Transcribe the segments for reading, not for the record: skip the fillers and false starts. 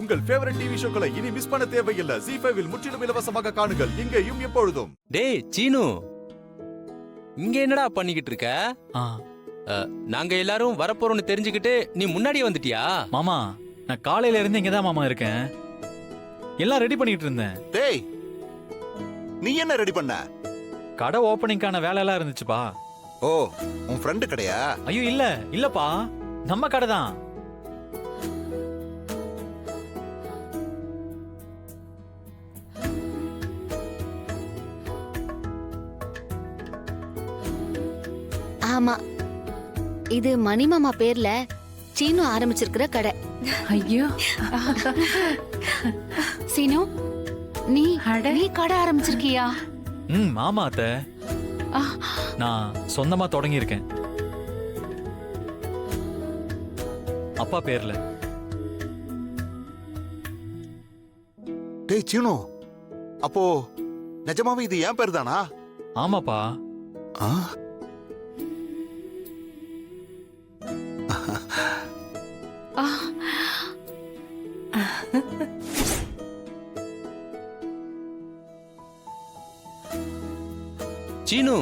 உங்கள் favourite TV ஷோக்களை இனி miss பண்ண தேவையில்லை. ZEE5 இல் முற்றிலும் இலவசமாக காணுங்கள், இங்கேயும் எப்பொழுதும். டேய் சீனு, இங்க என்னடா பண்ணிக்கிட்டு இருக்க? நாங்க எல்லாரும் வரப்போறோம்னு தெரிஞ்சுக்கிட்டு நீ முன்னாடியே வந்துட்டியா? மாமா, நான் காலையில இருந்து இங்கதான் மாமா இருக்கேன். எல்லாம் ரெடி பண்ணிட்டு இருந்தேன். டேய், நீ என்ன ரெடி பண்ண? கடை ஓபனிங்கான வேலை எல்லாம் இருந்துச்சுப்பா. ஓ, உன் ஃப்ரெண்டு கடையா? ஐயோ இல்லப்பா, நம்ம கடை தான். ஆமா, இது மணிமாமா பேர்ல சீனு ஆரம்பிச்சிருக்கிற கடை. ஐயோ சீனு, நீ கடை ஆரம்பிச்சிருக்கியா? மாமா அத்தை, நான் சொந்தமா தொடங்கி இருக்கேன். அப்பா பேர்ல. டேய் சீனு, அப்போ நிஜமாவே இது என் பேர் தானா? ஆமாப்பா. சீனு,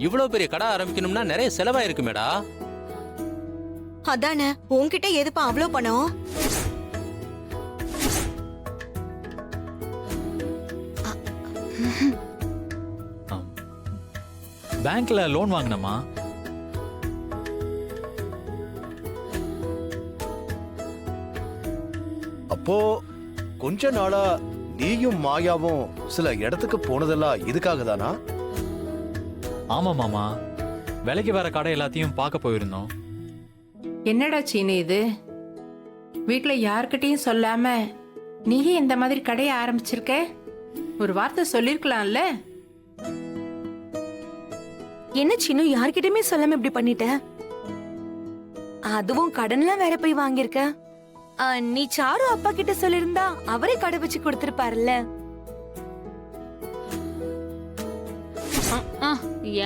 இவ்வளவு பெரிய கடை ஆரம்பிக்கணும்னா நிறைய செலவாயிருக்குமேடா. அதானே, உன்கிட்ட எதுப்பா அவ்வளோ பணம்? பேங்க்ல லோன் வாங்கினமா. அப்போ கொஞ்ச நாளா நீயும் மாயாவும் சில இடத்துக்கு போனதெல்லாம் இதுக்காக தானா? ஆமா மாமா, விலைக்கு வர கடை எல்லாத்தையும் பார்க்க போயிருந்தோம். என்னடா சீனு இது? வீட்ல யார்கிட்டயும் சொல்லாம நீயே இந்த மாதிரி கடையை ஆரம்பிச்சிருக்க? ஒரு வார்த்தை சொல்லிருக்கலாம்ல. என்ன சின்ன, யார்கிட்டயுமே சொல்லாம இப்படி பண்ணிட்ட? அதுவும் கடன்லாம் வேற போய் வாங்கியிருக்க. நீ சாரு அப்பா கிட்ட சொல்லிருந்தா அவரே கடை வச்சு கொடுத்திருப்பாருல்ல.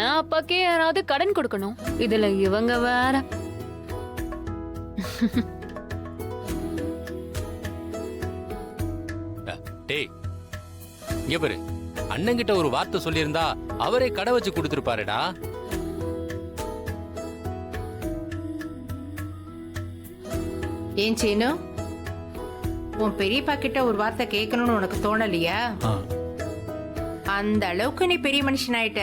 என் அப்பாக்கே யாராவது கடன் கொடுக்கணும், இதுல இவங்க வேற. டேய் இங்க பாரு, அண்ணன்கிட்ட ஒரு வார்த்தை சொல்லியிருந்தா அவரே கடை வச்சு கொடுத்திருப்பாருடா. ஏன் சீனு, உன் பெரியப்பா கிட்ட ஒரு வார்த்தை கேட்கணும்னு உனக்கு தோணலையா? அந்த அளவுக்கு நீ பெரிய மனுஷன் ஆயிட்ட.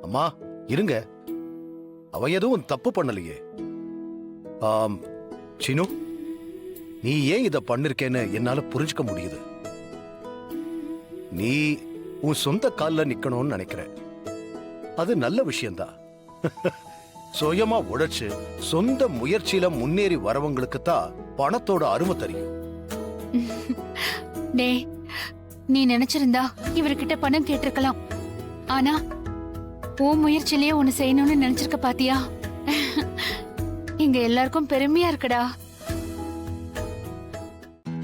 அம்மா இருங்க, அவ எதுவும் தப்பு பண்ணலையே. சினு, நீ ஏன் இத பண்ணிருக்கேன்னு என்னால புரிஞ்சுக்க முடியுது. நீ உன் சொந்த கால்ல நிக்கணும்னு நினைக்கிற, அது நல்ல விஷயம்தான். சுயமா உழைச்சு சொந்த முயற்சியில முன்னேறி வரவங்களுக்கு தான் பணத்தோட அருமை தெரியும். டேய், நீ நினைச்சிருந்தா இவர்கிட்ட பணம் கேட்டிருக்கலாம். ஆனா உன் முயற்சியிலேயே ஒன்னு செய்யணும்னு நினைச்சிருக்க பாத்தியா? இங்க எல்லாருக்கும் பெருமையா இருக்குடா.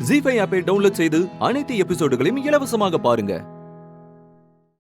ZEE5 ஆப்பை டவுன்லோட் செய்து அனைத்து எபிசோடுகளையும் இலவசமாக பாருங்க.